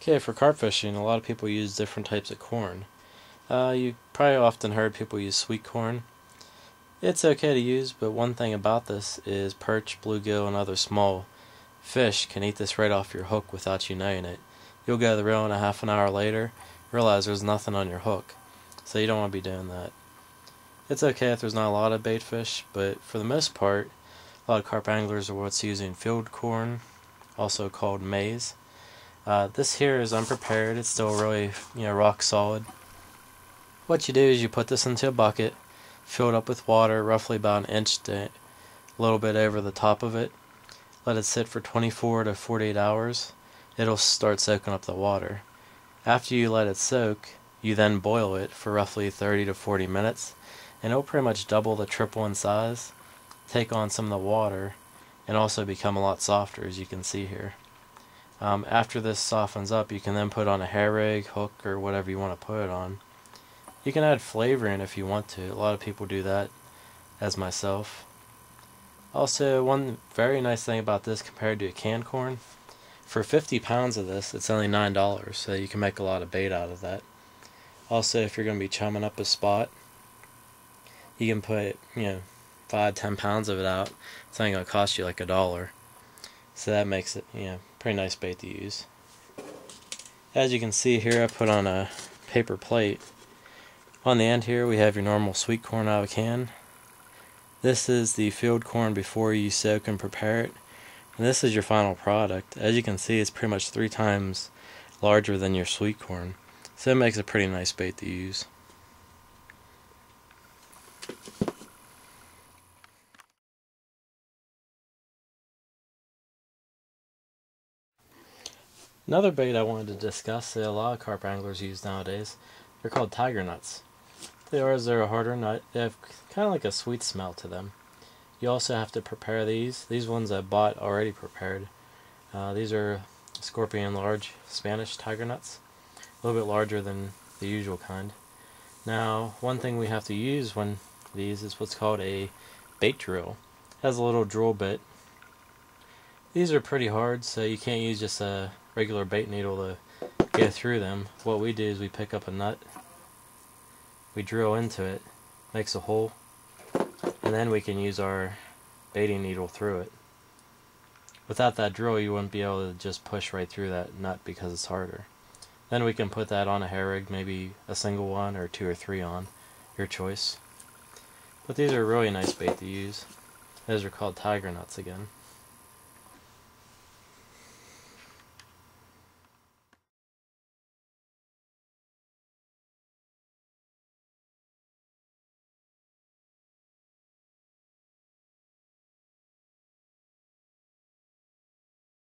Okay, for carp fishing, a lot of people use different types of corn. You probably often heard people use sweet corn. It's okay to use, but one thing about this is perch, bluegill, and other small fish can eat this right off your hook without you knowing it. You'll go to the reel and a half an hour later, realize there's nothing on your hook, so you don't want to be doing that. It's okay if there's not a lot of bait fish, but for the most part, a lot of carp anglers are what's using field corn, also called maize. This here is unprepared. It's still really, rock solid. What you do is you put this into a bucket, fill it up with water, roughly about an inch to a little bit over the top of it. Let it sit for 24 to 48 hours. It'll start soaking up the water. After you let it soak, you then boil it for roughly 30 to 40 minutes, and it'll pretty much double to triple in size, take on some of the water, and also become a lot softer, as you can see here. After this softens up, you can then put on a hair rig, hook, or whatever you want to put it on. You can add flavor in if you want to. A lot of people do that, as myself. Also, one very nice thing about this compared to a canned corn, for 50 pounds of this, it's only $9, so you can make a lot of bait out of that. Also, if you're going to be chumming up a spot, you can put, 5-10 pounds of it out. It's only going to cost you like $1. So that makes it, pretty nice bait to use. As you can see here, I put on a paper plate. On the end here, we have your normal sweet corn out of a can. This is the field corn before you soak and prepare it. And this is your final product. As you can see, it's pretty much 3 times larger than your sweet corn. So it makes a pretty nice bait to use. Another bait I wanted to discuss that a lot of carp anglers use nowadays, they're called tiger nuts. They're a harder nut. They have kind of like a sweet smell to them. You also have to prepare these. These ones I bought already prepared. These are scorpion large Spanish tiger nuts. A little bit larger than the usual kind. Now, one thing we have to use when these is what's called a bait drill. It has a little drill bit. These are pretty hard, so you can't use just a regular bait needle to go through them. What we do is we pick up a nut, we drill into it, makes a hole, and then we can use our baiting needle through it. Without that drill, you wouldn't be able to just push right through that nut because it's harder. Then we can put that on a hair rig, maybe a single one or 2 or 3 on, your choice. But these are really nice bait to use. Those are called tiger nuts again.